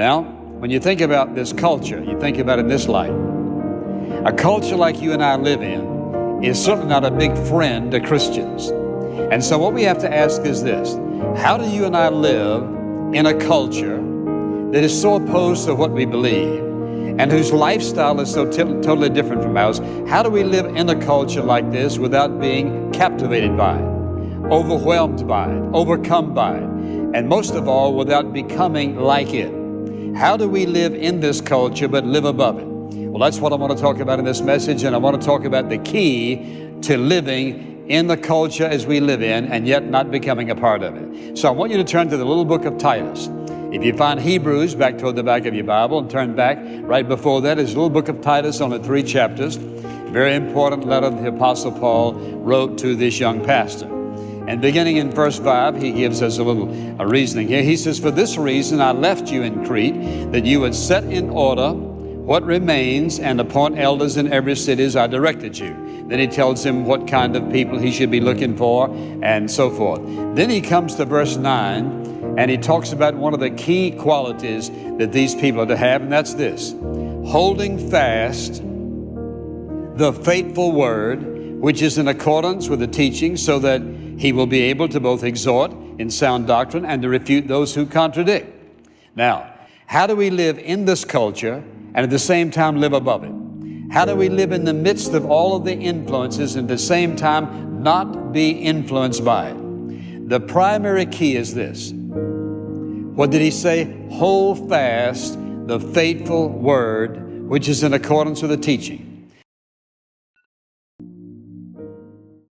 Now, when you think about this culture, you think about it in this light. A culture like you and I live in is certainly not a big friend to Christians. And so what we have to ask is this: how do you and I live in a culture that is so opposed to what we believe and whose lifestyle is so totally different from ours? How do we live in a culture like this without being captivated by it, overwhelmed by it, overcome by it, and most of all, without becoming like it? How do we live in this culture but live above it? Well, that's what I want to talk about in this message, and I want to talk about the key to living in the culture as we live in and yet not becoming a part of it. So I want you to turn to the little book of Titus. If you find Hebrews back toward the back of your Bible and turn back, right before that is the little book of Titus, only 3 chapters. Very important letter the Apostle Paul wrote to this young pastor. And beginning in verse 5, he gives us a reasoning here. He says, "For this reason I left you in Crete, that you would set in order what remains and appoint elders in every city as I directed you." Then he tells him what kind of people he should be looking for and so forth. Then he comes to verse 9, and he talks about one of the key qualities that these people are to have, and that's this: holding fast the faithful word, which is in accordance with the teaching, so that he will be able to both exhort in sound doctrine and to refute those who contradict. Now, how do we live in this culture and at the same time live above it? How do we live in the midst of all of the influences and at the same time not be influenced by it? The primary key is this. What did he say? Hold fast the faithful word, which is in accordance with the teaching.